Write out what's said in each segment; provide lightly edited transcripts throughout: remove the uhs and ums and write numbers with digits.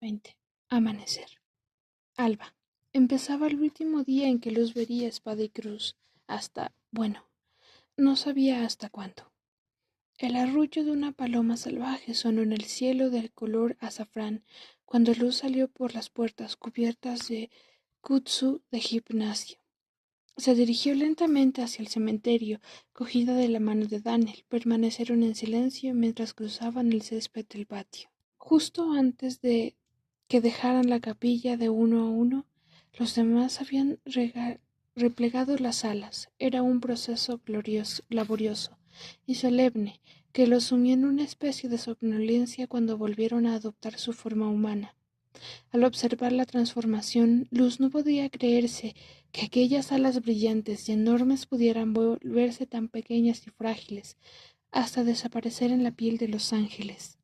20. Amanecer. Alba. Empezaba el último día en que Luz vería espada y cruz, no sabía hasta cuándo. El arrullo de una paloma salvaje sonó en el cielo del color azafrán cuando Luz salió por las puertas cubiertas de kudzu de gimnasio. Se dirigió lentamente hacia el cementerio, cogida de la mano de Daniel. Permanecieron en silencio mientras cruzaban el césped del patio. Justo antes de que dejaran la capilla de uno a uno, los demás habían replegado las alas. Era un proceso laborioso y solemne que los sumió en una especie de somnolencia cuando volvieron a adoptar su forma humana. Al observar la transformación, Luz no podía creerse que aquellas alas brillantes y enormes pudieran volverse tan pequeñas y frágiles, hasta desaparecer en la piel de los ángeles.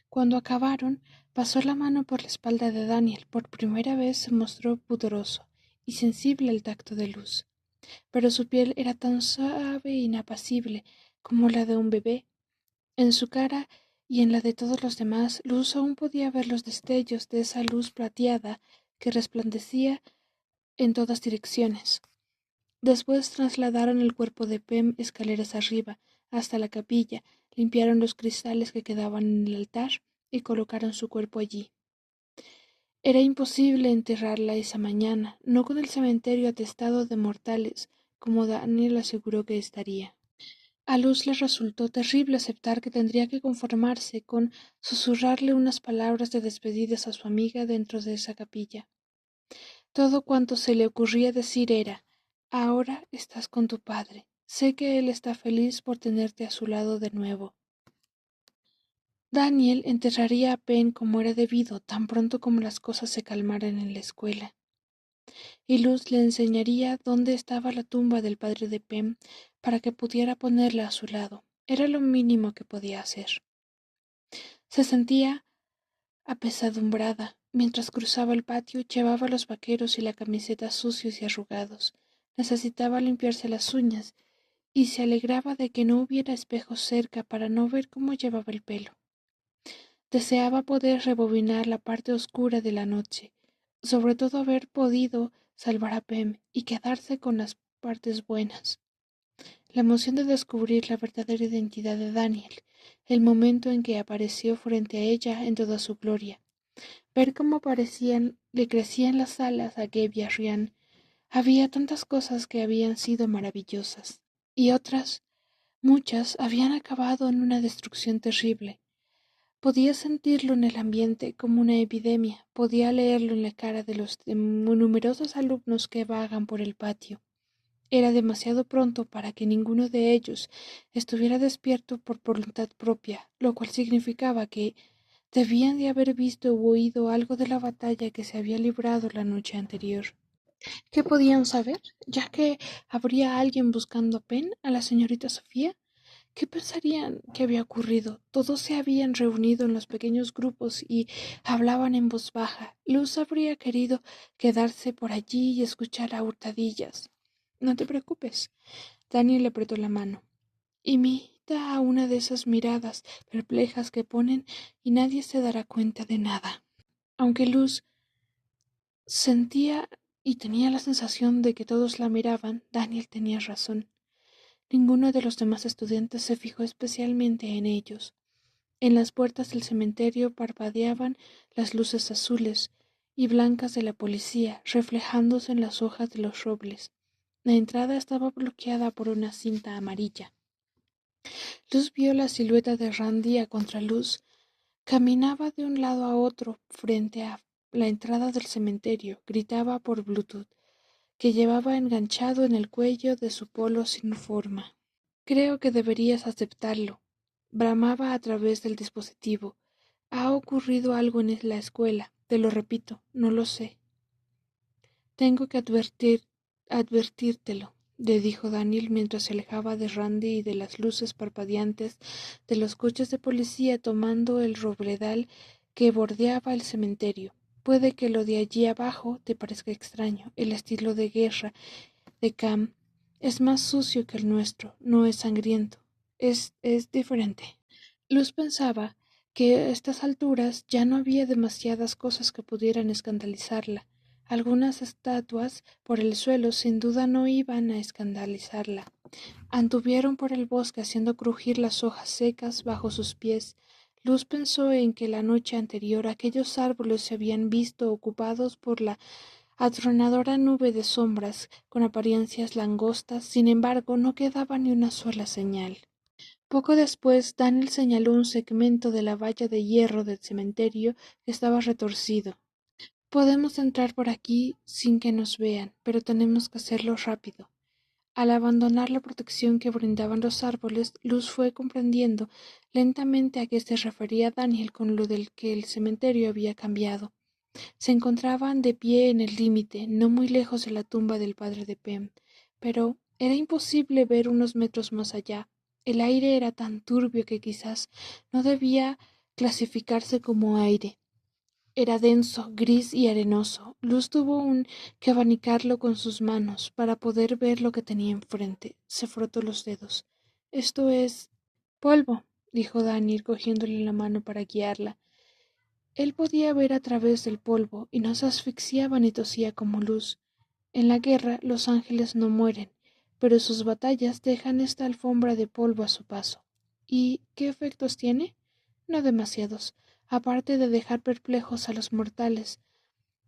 Cuando acabaron, pasó la mano por la espalda de Daniel. Por primera vez se mostró pudoroso y sensible al tacto de Luz. Pero su piel era tan suave e inapacible como la de un bebé. En su cara y en la de todos los demás, Luz aún podía ver los destellos de esa luz plateada que resplandecía en todas direcciones. Después trasladaron el cuerpo de Pem escaleras arriba, hasta la capilla, limpiaron los cristales que quedaban en el altar y colocaron su cuerpo allí. Era imposible enterrarla esa mañana, no con el cementerio atestado de mortales, como Daniel aseguró que estaría. A Luz le resultó terrible aceptar que tendría que conformarse con susurrarle unas palabras de despedidas a su amiga dentro de esa capilla. Todo cuanto se le ocurría decir era: ahora estás con tu padre. Sé que él está feliz por tenerte a su lado de nuevo. Daniel enterraría a Pen como era debido tan pronto como las cosas se calmaran en la escuela. Y Luz le enseñaría dónde estaba la tumba del padre de Pem para que pudiera ponerla a su lado. Era lo mínimo que podía hacer. Se sentía apesadumbrada. Mientras cruzaba el patio, llevaba los vaqueros y la camiseta sucios y arrugados. Necesitaba limpiarse las uñas y se alegraba de que no hubiera espejos cerca para no ver cómo llevaba el pelo. Deseaba poder rebobinar la parte oscura de la noche, sobre todo haber podido salvar a Pem y quedarse con las partes buenas. La emoción de descubrir la verdadera identidad de Daniel, el momento en que apareció frente a ella en toda su gloria, ver cómo le crecían las alas a Gebbia Ryan. Había tantas cosas que habían sido maravillosas, y otras, muchas, habían acabado en una destrucción terrible. Podía sentirlo en el ambiente como una epidemia, podía leerlo en la cara de los numerosos alumnos que vagan por el patio. Era demasiado pronto para que ninguno de ellos estuviera despierto por voluntad propia, lo cual significaba que debían de haber visto u oído algo de la batalla que se había librado la noche anterior. ¿Qué podían saber? Ya que habría alguien buscando a Pen, a la señorita Sofía. ¿Qué pensarían que había ocurrido? Todos se habían reunido en los pequeños grupos y hablaban en voz baja. Luz habría querido quedarse por allí y escuchar a hurtadillas. No te preocupes. Daniel le apretó la mano. Imita a una de esas miradas perplejas que ponen y nadie se dará cuenta de nada. Aunque Luz sentía y tenía la sensación de que todos la miraban, Daniel tenía razón. Ninguno de los demás estudiantes se fijó especialmente en ellos. En las puertas del cementerio parpadeaban las luces azules y blancas de la policía, reflejándose en las hojas de los robles. La entrada estaba bloqueada por una cinta amarilla. Luz vio la silueta de Randy a contraluz. Caminaba de un lado a otro frente a la entrada del cementerio. Gritaba por Bluetooth, que llevaba enganchado en el cuello de su polo sin forma. Creo que deberías aceptarlo. Bramaba a través del dispositivo. Ha ocurrido algo en la escuela. Te lo repito, no lo sé. Tengo que advertírtelo, le dijo Daniel mientras se alejaba de Randy y de las luces parpadeantes de los coches de policía tomando el robledal que bordeaba el cementerio. Puede que lo de allí abajo te parezca extraño. El estilo de guerra de Cam es más sucio que el nuestro, no es sangriento. Es diferente. Luz pensaba que a estas alturas ya no había demasiadas cosas que pudieran escandalizarla. Algunas estatuas por el suelo sin duda no iban a escandalizarla. Anduvieron por el bosque haciendo crujir las hojas secas bajo sus pies. Luz pensó en que la noche anterior aquellos árboles se habían visto ocupados por la atronadora nube de sombras con apariencias langostas. Sin embargo, no quedaba ni una sola señal. Poco después, Daniel señaló un segmento de la valla de hierro del cementerio que estaba retorcido. Podemos entrar por aquí sin que nos vean, pero tenemos que hacerlo rápido. Al abandonar la protección que brindaban los árboles, Luz fue comprendiendo lentamente a qué se refería Daniel con lo del que el cementerio había cambiado. Se encontraban de pie en el límite, no muy lejos de la tumba del padre de Pem, pero era imposible ver unos metros más allá. El aire era tan turbio que quizás no debía clasificarse como aire. Era denso, gris y arenoso. Luz tuvo que abanicarlo con sus manos para poder ver lo que tenía enfrente. Se frotó los dedos. Esto es polvo, dijo Daniel cogiéndole la mano para guiarla. Él podía ver a través del polvo y no se asfixiaba ni tosía como Luz. En la guerra los ángeles no mueren, pero sus batallas dejan esta alfombra de polvo a su paso. ¿Y qué efectos tiene? No demasiados, aparte de dejar perplejos a los mortales.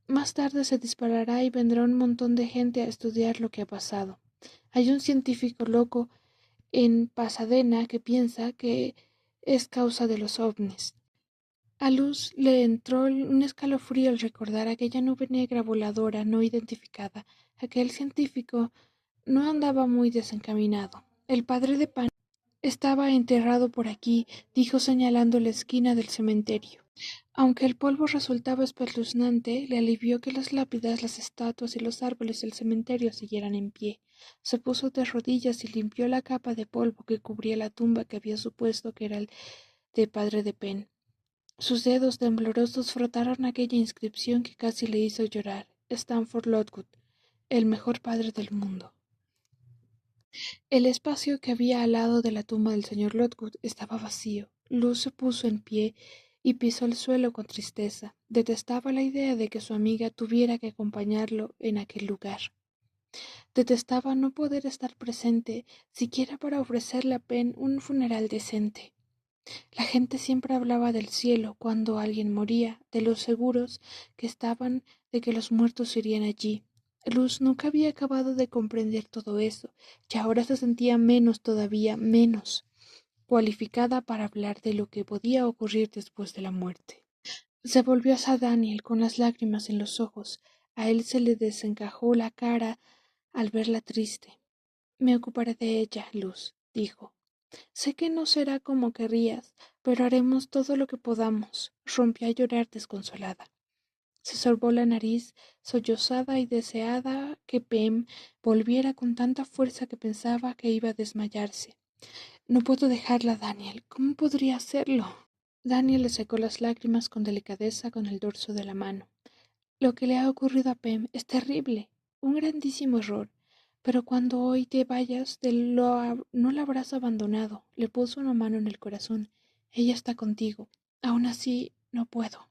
Más tarde se disparará y vendrá un montón de gente a estudiar lo que ha pasado. Hay un científico loco en Pasadena que piensa que es causa de los ovnis. A Luz le entró un escalofrío al recordar aquella nube negra voladora no identificada. Aquel científico no andaba muy desencaminado. El padre de Pan estaba enterrado por aquí, dijo señalando la esquina del cementerio. Aunque el polvo resultaba espeluznante, le alivió que las lápidas, las estatuas y los árboles del cementerio siguieran en pie. Se puso de rodillas y limpió la capa de polvo que cubría la tumba que había supuesto que era el de padre de Penn. Sus dedos temblorosos frotaron aquella inscripción que casi le hizo llorar. Stanford Lockwood, el mejor padre del mundo. El espacio que había al lado de la tumba del señor Lockwood estaba vacío. Luz se puso en pie y pisó el suelo con tristeza. Detestaba la idea de que su amiga tuviera que acompañarlo en aquel lugar. Detestaba no poder estar presente, siquiera para ofrecerle a Penn un funeral decente. La gente siempre hablaba del cielo cuando alguien moría, de los seguros que estaban de que los muertos irían allí. Luz nunca había acabado de comprender todo eso, y ahora se sentía menos, todavía menos, cualificada para hablar de lo que podía ocurrir después de la muerte. Se volvió hacia Daniel con las lágrimas en los ojos. A él se le desencajó la cara al verla triste. Me ocuparé de ella, Luz, dijo. Sé que no será como querrías, pero haremos todo lo que podamos. Rompió a llorar desconsolada. Se sorbó la nariz, sollozada y deseada que Pem volviera con tanta fuerza que pensaba que iba a desmayarse. No puedo dejarla, Daniel. ¿Cómo podría hacerlo? Daniel le secó las lágrimas con delicadeza con el dorso de la mano. Lo que le ha ocurrido a Pem es terrible, un grandísimo error. Pero cuando hoy te vayas, no la habrás abandonado. Le puso una mano en el corazón. Ella está contigo. Aún así, no puedo.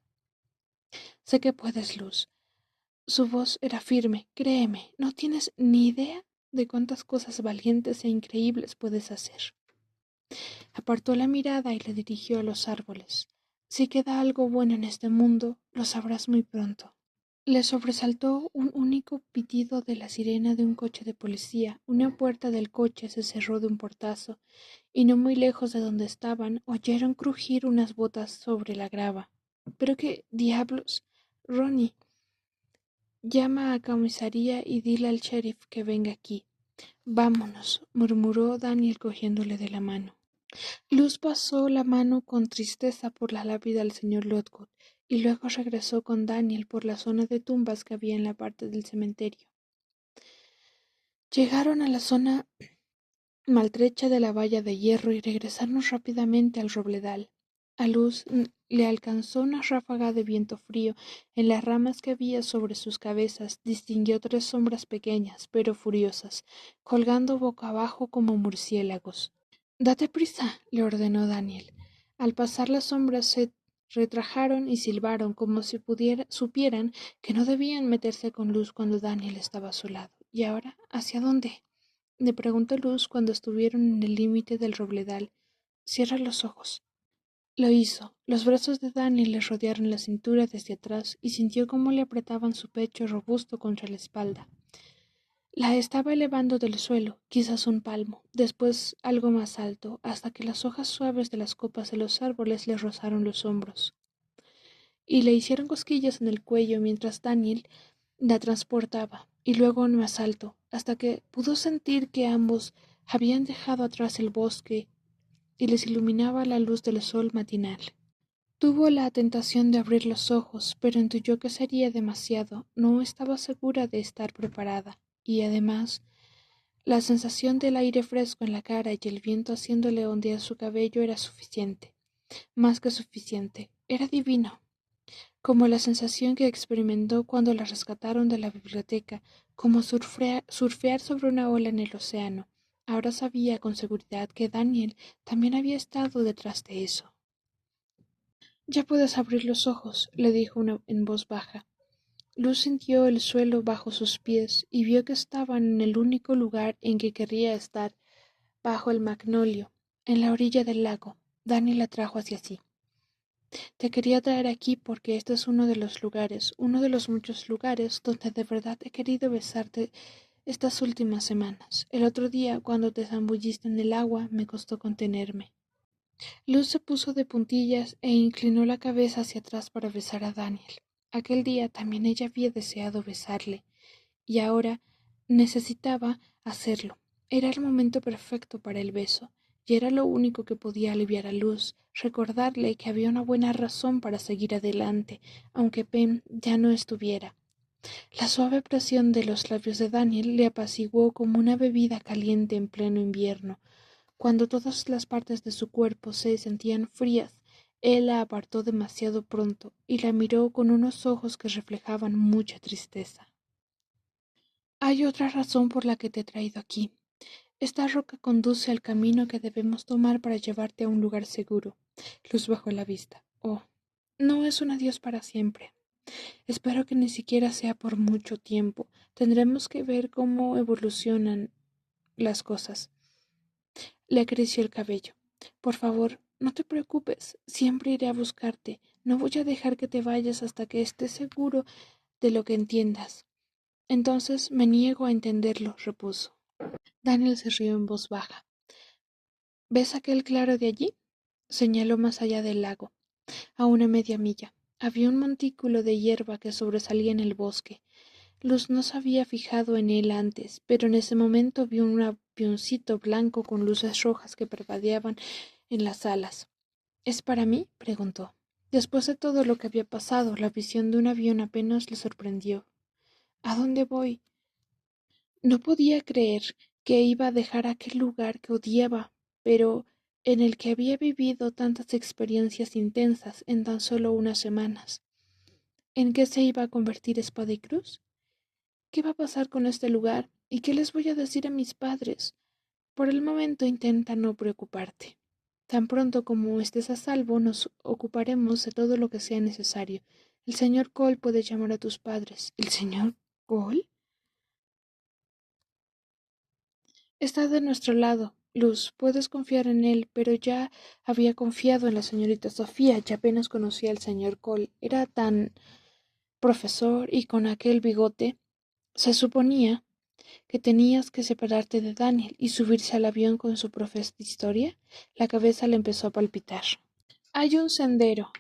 Sé que puedes, Luz. Su voz era firme. Créeme, no tienes ni idea de cuántas cosas valientes e increíbles puedes hacer. Apartó la mirada y le dirigió a los árboles. Si queda algo bueno en este mundo, lo sabrás muy pronto. Le sobresaltó un único pitido de la sirena de un coche de policía. Una puerta del coche se cerró de un portazo, y no muy lejos de donde estaban oyeron crujir unas botas sobre la grava. ¿Pero qué diablos? Ronnie, llama a comisaría y dile al sheriff que venga aquí. Vámonos, murmuró Daniel cogiéndole de la mano. Luz pasó la mano con tristeza por la lápida del señor Lockwood y luego regresó con Daniel por la zona de tumbas que había en la parte del cementerio. Llegaron a la zona maltrecha de la valla de hierro y regresaron rápidamente al robledal. A Luz le alcanzó una ráfaga de viento frío. En las ramas que había sobre sus cabezas distinguió 3 sombras pequeñas, pero furiosas, colgando boca abajo como murciélagos. «Date prisa», le ordenó Daniel. Al pasar las sombras se retrajaron y silbaron como si supieran que no debían meterse con Luz cuando Daniel estaba a su lado. ¿Y ahora? ¿Hacia dónde? Le preguntó Luz cuando estuvieron en el límite del robledal. Cierra los ojos. Lo hizo. Los brazos de Daniel le rodearon la cintura desde atrás y sintió cómo le apretaban su pecho robusto contra la espalda. La estaba elevando del suelo, quizás un palmo, después algo más alto, hasta que las hojas suaves de las copas de los árboles le rozaron los hombros, y le hicieron cosquillas en el cuello mientras Daniel la transportaba, y luego aún más alto, hasta que pudo sentir que ambos habían dejado atrás el bosque y les iluminaba la luz del sol matinal. Tuvo la tentación de abrir los ojos, pero intuyó que sería demasiado. No estaba segura de estar preparada, y además la sensación del aire fresco en la cara y el viento haciéndole ondear su cabello era suficiente, más que suficiente. Era divino, como la sensación que experimentó cuando la rescataron de la biblioteca, como surfear sobre una ola en el océano. Ahora sabía con seguridad que Daniel también había estado detrás de eso. Ya puedes abrir los ojos, le dijo en voz baja. Luz sintió el suelo bajo sus pies y vio que estaban en el único lugar en que querría estar, bajo el magnolio, en la orilla del lago. Dani la trajo hacia sí. Te quería traer aquí porque este es uno de los lugares, uno de los muchos lugares donde de verdad he querido besarte estas últimas semanas. El otro día, cuando te zambulliste en el agua, me costó contenerme. Luz se puso de puntillas e inclinó la cabeza hacia atrás para besar a Daniel. Aquel día también ella había deseado besarle, y ahora necesitaba hacerlo. Era el momento perfecto para el beso, y era lo único que podía aliviar a Luz, recordarle que había una buena razón para seguir adelante, aunque Pem ya no estuviera. La suave presión de los labios de Daniel le apaciguó como una bebida caliente en pleno invierno. Cuando todas las partes de su cuerpo se sentían frías, él la apartó demasiado pronto y la miró con unos ojos que reflejaban mucha tristeza. Hay otra razón por la que te he traído aquí. Esta roca conduce al camino que debemos tomar para llevarte a un lugar seguro. Luz bajó la vista. Oh, no es un adiós para siempre. Espero que ni siquiera sea por mucho tiempo. Tendremos que ver cómo evolucionan las cosas. Le acarició el cabello. Por favor, no te preocupes. Siempre iré a buscarte. No voy a dejar que te vayas hasta que estés seguro de lo que entiendas. Entonces me niego a entenderlo, repuso. Daniel se rió en voz baja. ¿Ves aquel claro de allí? Señaló más allá del lago, a una media milla. Había un montículo de hierba que sobresalía en el bosque. Luz no se había fijado en él antes, pero en ese momento vio un avioncito blanco con luces rojas que parpadeaban en las alas. ¿Es para mí? Preguntó. Después de todo lo que había pasado, la visión de un avión apenas le sorprendió. ¿A dónde voy? No podía creer que iba a dejar aquel lugar que odiaba, pero en el que había vivido tantas experiencias intensas en tan solo unas semanas. ¿En qué se iba a convertir Espada y Cruz? ¿Qué va a pasar con este lugar? ¿Y qué les voy a decir a mis padres? Por el momento intenta no preocuparte. Tan pronto como estés a salvo, nos ocuparemos de todo lo que sea necesario. El señor Cole puede llamar a tus padres. ¿El señor Cole? Está de nuestro lado, Luz. Puedes confiar en él, pero ya había confiado en la señorita Sofía, ya apenas conocía al señor Cole. Era tan profesor y con aquel bigote. Se suponía que tenías que separarte de Daniel y subirse al avión con su profesor de historia. La cabeza le empezó a palpitar. Hay un sendero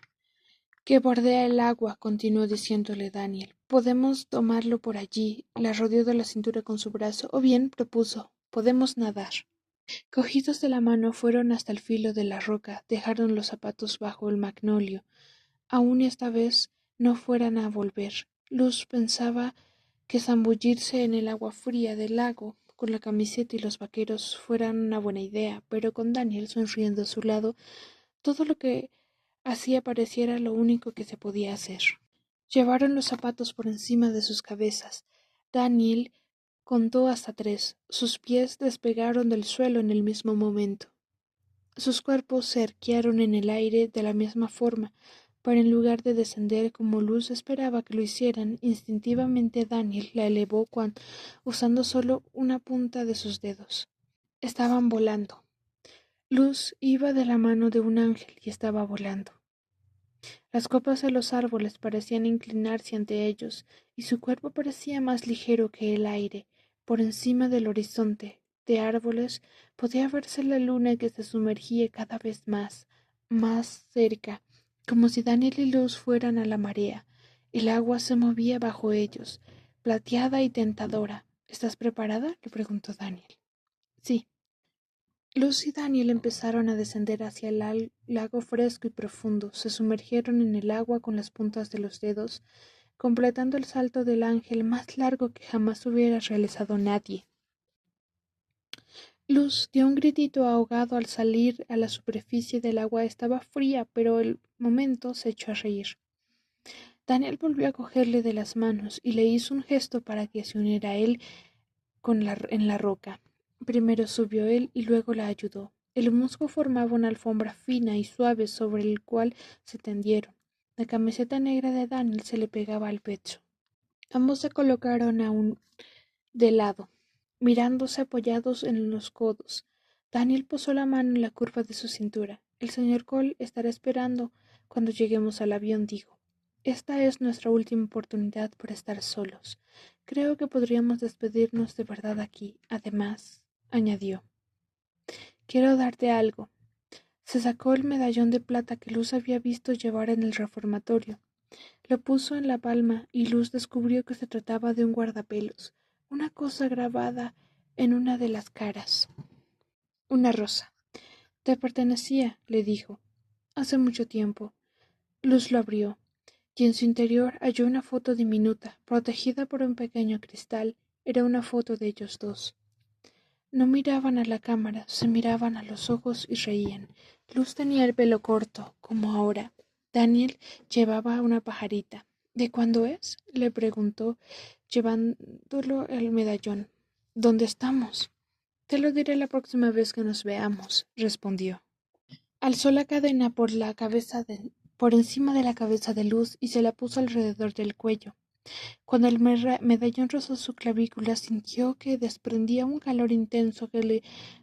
que bordea el agua, continuó diciéndole Daniel. Podemos tomarlo por allí. La rodeó de la cintura con su brazo, o bien, propuso, podemos nadar. Cogidos de la mano fueron hasta el filo de la roca, dejaron los zapatos bajo el magnolio. Aún esta vez no fueran a volver. Luz pensaba que zambullirse en el agua fría del lago con la camiseta y los vaqueros fueran una buena idea, pero con Daniel sonriendo a su lado, todo lo que hacía pareciera lo único que se podía hacer. Llevaron los zapatos por encima de sus cabezas. Daniel contó hasta 3. Sus pies despegaron del suelo en el mismo momento. Sus cuerpos se erguieron en el aire de la misma forma, pero en lugar de descender como Luz esperaba que lo hicieran, instintivamente Daniel la elevó usando solo una punta de sus dedos. Estaban volando. Luz iba de la mano de un ángel y estaba volando. Las copas de los árboles parecían inclinarse ante ellos, y su cuerpo parecía más ligero que el aire. Por encima del horizonte de árboles podía verse la luna que se sumergía cada vez más cerca, como si Daniel y Luz fueran a la marea. El agua se movía bajo ellos, plateada y tentadora. ¿Estás preparada?, le preguntó Daniel. Sí. Luz y Daniel empezaron a descender hacia el lago fresco y profundo. Se sumergieron en el agua con las puntas de los dedos, completando el salto del ángel más largo que jamás hubiera realizado nadie. Luz dio un gritito ahogado al salir a la superficie del agua. Estaba fría, pero al momento se echó a reír. Daniel volvió a cogerle de las manos y le hizo un gesto para que se uniera a él en la roca. Primero subió él y luego la ayudó. El musgo formaba una alfombra fina y suave sobre el cual se tendieron. La camiseta negra de Daniel se le pegaba al pecho. Ambos se colocaron aún de lado, mirándose apoyados en los codos. Daniel posó la mano en la curva de su cintura. El señor Cole estará esperando cuando lleguemos al avión, dijo. Esta es nuestra última oportunidad por estar solos. Creo que podríamos despedirnos de verdad aquí. Además, añadió, quiero darte algo. Se sacó el medallón de plata que Luz había visto llevar en el reformatorio. Lo puso en la palma y Luz descubrió que se trataba de un guardapelos, una cosa grabada en una de las caras. Una rosa. Te pertenecía, le dijo. Hace mucho tiempo. Luz lo abrió, y en su interior halló una foto diminuta, protegida por un pequeño cristal. Era una foto de ellos dos. No miraban a la cámara, se miraban a los ojos y reían. Luz tenía el pelo corto, como ahora. Daniel llevaba una pajarita. ¿De cuándo es?, le preguntó, llevándolo el medallón. ¿Dónde estamos? Te lo diré la próxima vez que nos veamos, respondió. Alzó la cadena por encima de la cabeza de Luz y se la puso alrededor del cuello. Cuando el medallón rozó su clavícula, sintió que desprendía un calor intenso que le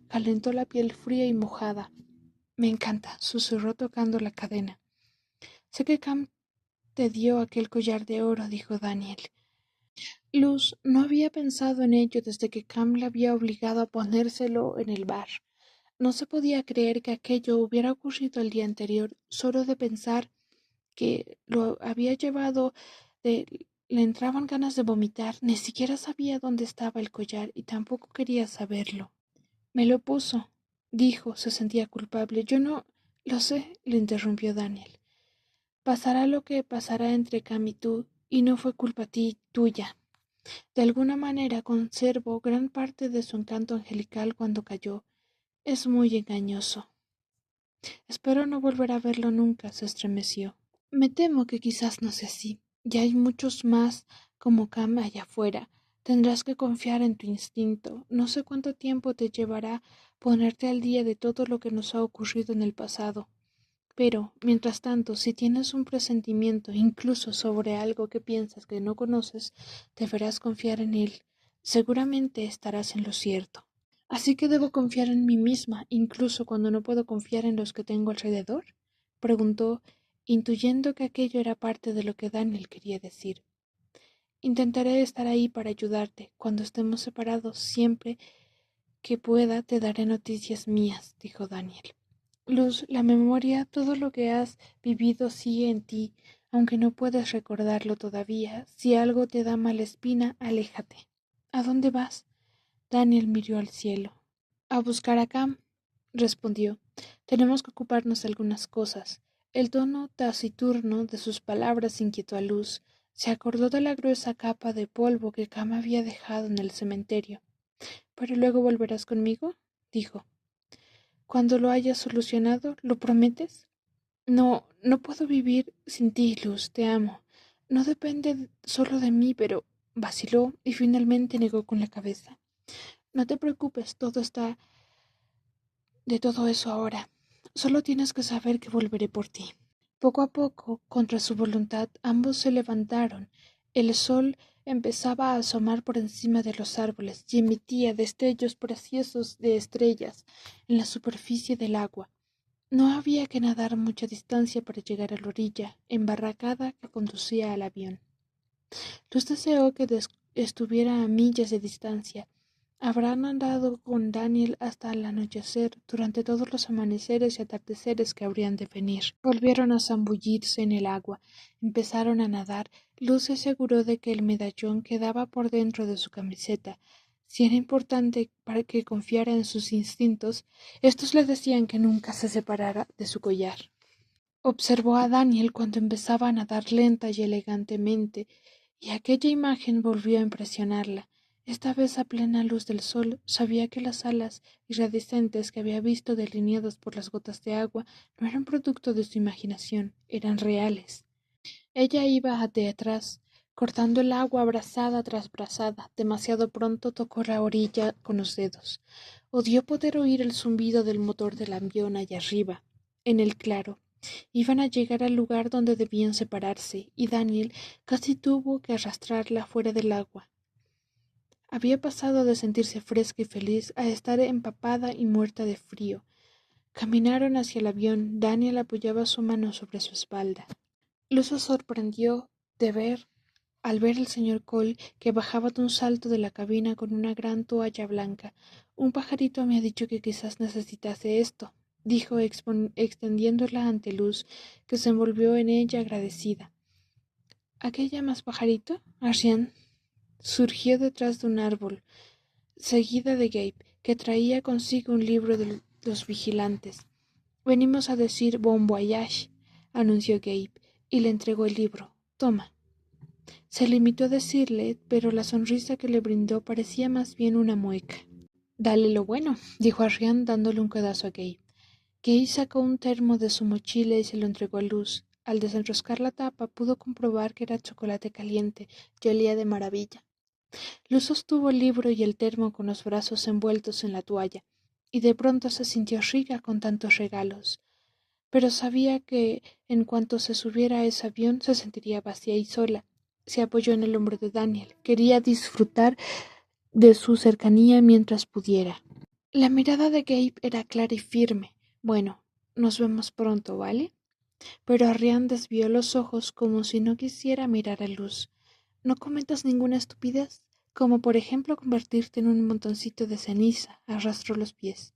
calentó la piel fría y mojada. Me encanta, susurró tocando la cadena. Sé que Cam te dio aquel collar de oro, dijo Daniel. Luz no había pensado en ello desde que Cam la había obligado a ponérselo en el bar. No se podía creer que aquello hubiera ocurrido el día anterior. Solo de pensar que lo había llevado le entraban ganas de vomitar. Ni siquiera sabía dónde estaba el collar y tampoco quería saberlo. Me lo puso, dijo. Se sentía culpable. Yo no lo sé, le interrumpió Daniel. Pasará lo que pasará entre Cam y tú, y no fue culpa tuya. De alguna manera conservó gran parte de su encanto angelical cuando cayó. Es muy engañoso. Espero no volver a verlo nunca, se estremeció. Me temo que quizás no sea así. Ya hay muchos más como Cam allá afuera. Tendrás que confiar en tu instinto. No sé cuánto tiempo te llevará ponerte al día de todo lo que nos ha ocurrido en el pasado. Pero, mientras tanto, si tienes un presentimiento, incluso sobre algo que piensas que no conoces, deberás confiar en él. Seguramente estarás en lo cierto. ¿Así que debo confiar en mí misma, incluso cuando no puedo confiar en los que tengo alrededor?, preguntó, intuyendo que aquello era parte de lo que Daniel quería decir. Intentaré estar ahí para ayudarte. Cuando estemos separados, siempre que pueda te daré noticias mías, dijo Daniel. Luz, la memoria, todo lo que has vivido sigue en ti, aunque no puedes recordarlo todavía. Si algo te da mala espina, aléjate. ¿A dónde vas? Daniel miró al cielo. A buscar a Cam, respondió. Tenemos que ocuparnos de algunas cosas. El tono taciturno de sus palabras inquietó a Luz. Se acordó de la gruesa capa de polvo que Cam había dejado en el cementerio. ¿Pero luego volverás conmigo?, dijo. Cuando lo hayas solucionado, ¿lo prometes? No, no puedo vivir sin ti, Luz, te amo. No depende solo de mí, pero vaciló y finalmente negó con la cabeza. No te preocupes, todo está de todo eso ahora. Solo tienes que saber que volveré por ti. Poco a poco, contra su voluntad, ambos se levantaron. El sol empezaba a asomar por encima de los árboles y emitía destellos preciosos de estrellas en la superficie del agua. No había que nadar mucha distancia para llegar a la orilla embarracada que conducía al avión. Luz deseó que estuviera a millas de distancia. Habrán andado con Daniel hasta el anochecer, durante todos los amaneceres y atardeceres que habrían de venir. Volvieron a zambullirse en el agua, empezaron a nadar. Luz se aseguró de que el medallón quedaba por dentro de su camiseta. Si era importante para que confiara en sus instintos, estos le decían que nunca se separara de su collar. Observó a Daniel cuando empezaba a nadar lenta y elegantemente, y aquella imagen volvió a impresionarla. Esta vez a plena luz del sol, sabía que las alas iridiscentes que había visto delineadas por las gotas de agua no eran producto de su imaginación, eran reales. Ella iba de atrás, cortando el agua brazada tras brazada. Demasiado pronto tocó la orilla con los dedos. Odió poder oír el zumbido del motor del avión allá arriba, en el claro. Iban a llegar al lugar donde debían separarse, y Daniel casi tuvo que arrastrarla fuera del agua. Había pasado de sentirse fresca y feliz a estar empapada y muerta de frío. Caminaron hacia el avión. Daniel apoyaba su mano sobre su espalda. Luz se sorprendió al ver al señor Cole, que bajaba de un salto de la cabina con una gran toalla blanca. Un pajarito me ha dicho que quizás necesitase esto, dijo extendiéndola ante Luz, que se envolvió en ella agradecida. ¿A qué llamas pajarito? Ariane surgió detrás de un árbol, seguida de Gabe, que traía consigo un libro de los vigilantes. Venimos a decir bon voyage, anunció Gabe, y le entregó el libro. Toma. Se limitó a decirle, pero la sonrisa que le brindó parecía más bien una mueca. Dale lo bueno, dijo Ariane dándole un pedazo a Gabe. Gabe sacó un termo de su mochila y se lo entregó a Luz. Al desenroscar la tapa pudo comprobar que era chocolate caliente y olía de maravilla. Luz sostuvo el libro y el termo con los brazos envueltos en la toalla, y de pronto se sintió rica con tantos regalos. Pero sabía que en cuanto se subiera a ese avión se sentiría vacía y sola. Se apoyó en el hombro de Daniel. Quería disfrutar de su cercanía mientras pudiera. La mirada de Gabe era clara y firme. Bueno, nos vemos pronto, ¿vale? Pero Ariane desvió los ojos como si no quisiera mirar a Luz. No cometas ninguna estupidez, como por ejemplo convertirte en un montoncito de ceniza. Arrastró los pies.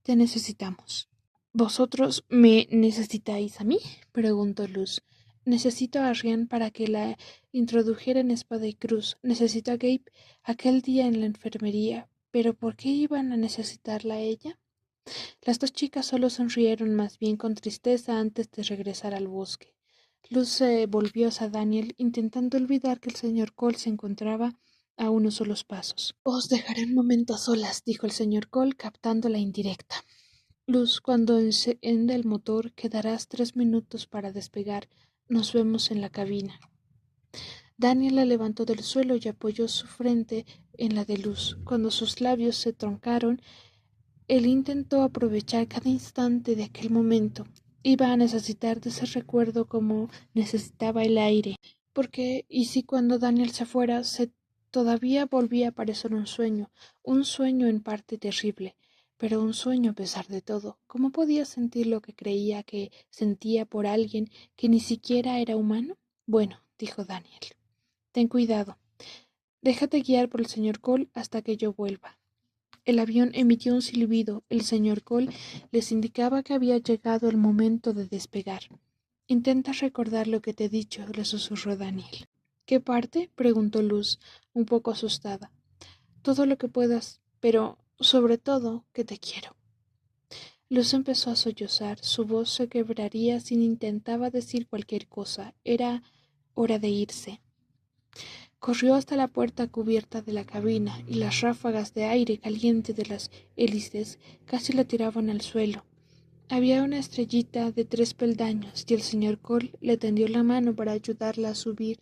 Te necesitamos. ¿Vosotros me necesitáis a mí? Preguntó Luz. Necesito a Ariane para que la introdujera en Espada y Cruz. Necesito a Gabe aquel día en la enfermería. ¿Pero por qué iban a necesitarla a ella? Las dos chicas solo sonrieron más bien con tristeza antes de regresar al bosque. Luz se volvió hacia Daniel, intentando olvidar que el señor Cole se encontraba a unos solos pasos. Os dejaré un momento a solas, dijo el señor Cole, captando la indirecta. Luz, cuando encienda el motor, quedarás 3 minutos para despegar. Nos vemos en la cabina. Daniel la levantó del suelo y apoyó su frente en la de Luz. Cuando sus labios se truncaron, él intentó aprovechar cada instante de aquel momento. Iba a necesitar de ese recuerdo como necesitaba el aire. Porque, ¿y si cuando Daniel se fuera, todavía volvía a parecer un sueño en parte terrible, pero un sueño a pesar de todo? ¿Cómo podía sentir lo que creía que sentía por alguien que ni siquiera era humano? Bueno, dijo Daniel, ten cuidado. Déjate guiar por el señor Cole hasta que yo vuelva. El avión emitió un silbido. El señor Cole les indicaba que había llegado el momento de despegar. Intenta recordar lo que te he dicho, le susurró Daniel. ¿Qué parte? Preguntó Luz, un poco asustada. Todo lo que puedas, pero sobre todo que te quiero. Luz empezó a sollozar. Su voz se quebraría si intentaba decir cualquier cosa. Era hora de irse. Corrió hasta la puerta cubierta de la cabina, y las ráfagas de aire caliente de las hélices casi la tiraban al suelo. Había una estrellita de 3 peldaños, y el señor Cole le tendió la mano para ayudarla a subir.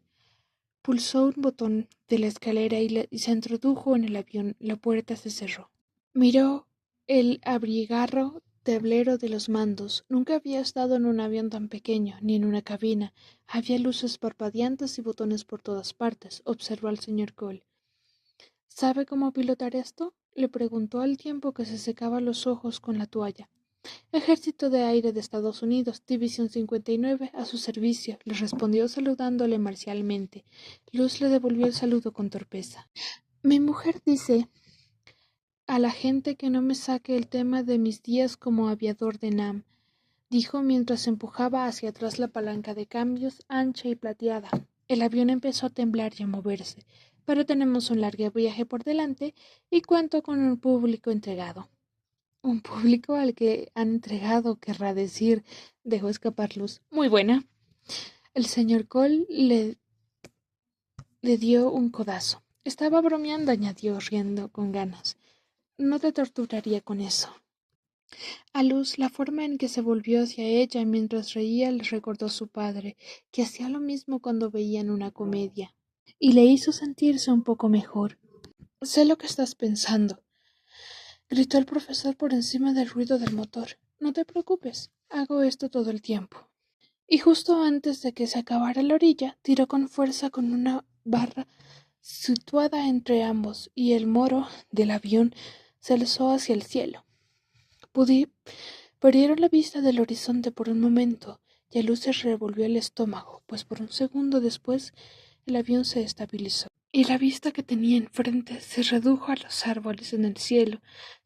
Pulsó un botón de la escalera y se introdujo en el avión. La puerta se cerró. Miró el abrigarro tablero de los mandos. Nunca había estado en un avión tan pequeño, ni en una cabina. Había luces parpadeantes y botones por todas partes, observó al señor Cole. ¿Sabe cómo pilotar esto? Le preguntó al tiempo que se secaba los ojos con la toalla. Ejército de Aire de Estados Unidos, División 59, a su servicio, le respondió saludándole marcialmente. Luz le devolvió el saludo con torpeza. Mi mujer dice a la gente que no me saque el tema de mis días como aviador de Nam, dijo mientras empujaba hacia atrás la palanca de cambios ancha y plateada. El avión empezó a temblar y a moverse, pero tenemos un largo viaje por delante y cuento con un público entregado. Un público al que han entregado, querrá decir, dejó escapar Luz. Muy buena. El señor Cole le dio un codazo. Estaba bromeando, añadió, riendo con ganas. No te torturaría con eso. A Luz, la forma en que se volvió hacia ella mientras reía le recordó a su padre, que hacía lo mismo cuando veían una comedia, y le hizo sentirse un poco mejor. Sé lo que estás pensando, gritó el profesor por encima del ruido del motor. No te preocupes, hago esto todo el tiempo. Y justo antes de que se acabara la orilla, tiró con fuerza con una barra situada entre ambos, y el moro del avión se alzó hacia el cielo. Perdieron la vista del horizonte por un momento, y a Luz se revolvió el estómago, pues por un segundo después el avión se estabilizó, y la vista que tenía enfrente se redujo a los árboles en el cielo,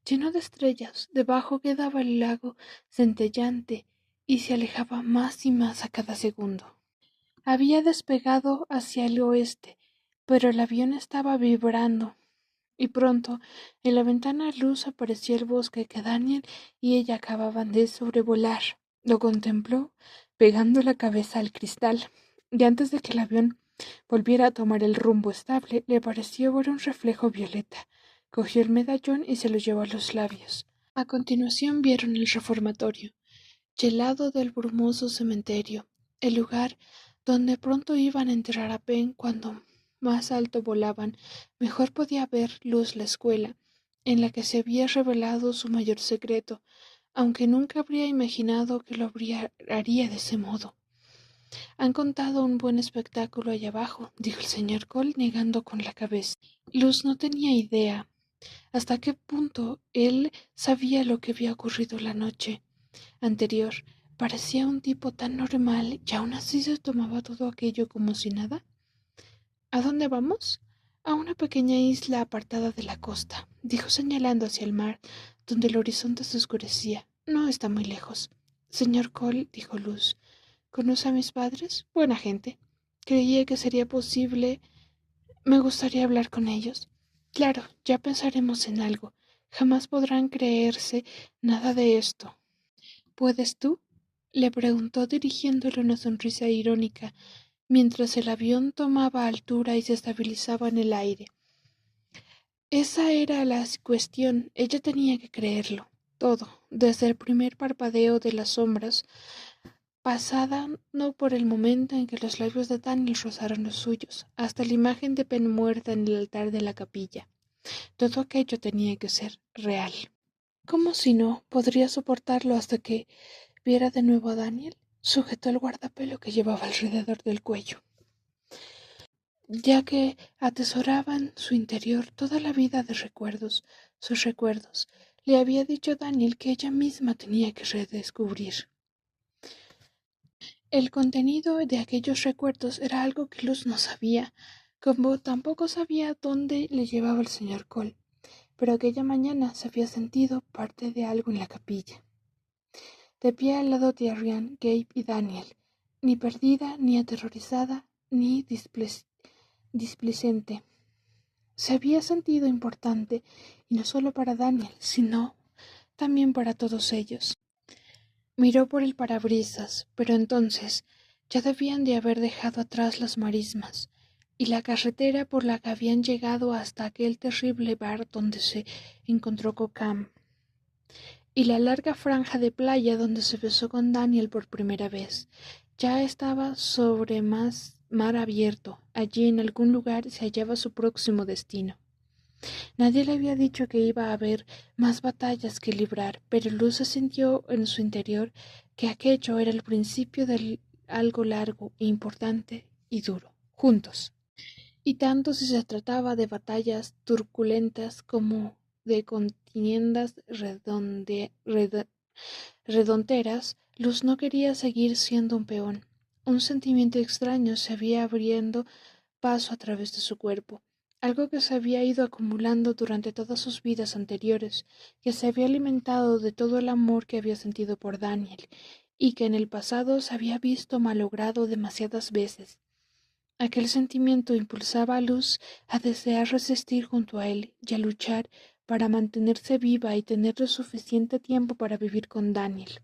lleno de estrellas. Debajo quedaba el lago centellante, y se alejaba más y más a cada segundo. Había despegado hacia el oeste, pero el avión estaba vibrando. Y pronto, en la ventana luz apareció el bosque que Daniel y ella acababan de sobrevolar. Lo contempló, pegando la cabeza al cristal, y antes de que el avión volviera a tomar el rumbo estable, le pareció ver un reflejo violeta. Cogió el medallón y se lo llevó a los labios. A continuación vieron el reformatorio, y el lado del brumoso cementerio, el lugar donde pronto iban a enterrar a Penn. Cuando más alto volaban, mejor podía ver Luz la escuela, en la que se había revelado su mayor secreto, aunque nunca habría imaginado que lo haría de ese modo. Han contado un buen espectáculo allá abajo, dijo el señor Cole negando con la cabeza. Luz no tenía idea hasta qué punto él sabía lo que había ocurrido la noche anterior. Parecía un tipo tan normal y aún así se tomaba todo aquello como si nada. ¿A dónde vamos? A una pequeña isla apartada de la costa, dijo señalando hacia el mar, donde el horizonte se oscurecía. No está muy lejos. Señor Cole, dijo Luz, ¿conoce a mis padres? Buena gente. Creía que sería posible. Me gustaría hablar con ellos. Claro, ya pensaremos en algo. Jamás podrán creerse nada de esto. ¿Puedes tú? Le preguntó dirigiéndole una sonrisa irónica, mientras el avión tomaba altura y se estabilizaba en el aire. Esa era la cuestión. Ella tenía que creerlo. Todo, desde el primer parpadeo de las sombras, pasando por el momento en que los labios de Daniel rozaron los suyos, hasta la imagen de Penn muerta en el altar de la capilla. Todo aquello tenía que ser real. ¿Cómo si no? ¿Podría soportarlo hasta que viera de nuevo a Daniel? Sujetó el guardapelo que llevaba alrededor del cuello, ya que atesoraba en su interior toda la vida de recuerdos, sus recuerdos. Le había dicho Daniel que ella misma tenía que redescubrir. El contenido de aquellos recuerdos era algo que Luz no sabía, como tampoco sabía dónde le llevaba el señor Cole, pero aquella mañana se había sentido parte de algo en la capilla. De pie al lado de Ariane, Gabe y Daniel, ni perdida, ni aterrorizada, ni displicente. Se había sentido importante, y no solo para Daniel, sino también para todos ellos. Miró por el parabrisas, pero entonces ya debían de haber dejado atrás las marismas y la carretera por la que habían llegado hasta aquel terrible bar donde se encontró con Cam, y la larga franja de playa donde se besó con Daniel por primera vez. Ya estaba sobre más mar abierto. Allí en algún lugar se hallaba su próximo destino. Nadie le había dicho que iba a haber más batallas que librar, pero Luz se sintió en su interior que aquello era el principio de algo largo e importante y duro, juntos. Y tanto si se trataba de batallas turbulentas como de contiendas redonderas, Luz no quería seguir siendo un peón. Un sentimiento extraño se había abriendo paso a través de su cuerpo, algo que se había ido acumulando durante todas sus vidas anteriores, que se había alimentado de todo el amor que había sentido por Daniel, y que en el pasado se había visto malogrado demasiadas veces. Aquel sentimiento impulsaba a Luz a desear resistir junto a él y a luchar para mantenerse viva y tener lo suficiente tiempo para vivir con Daniel.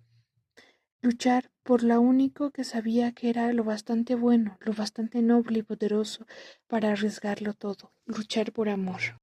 Luchar por lo único que sabía que era lo bastante bueno, lo bastante noble y poderoso para arriesgarlo todo, luchar por amor.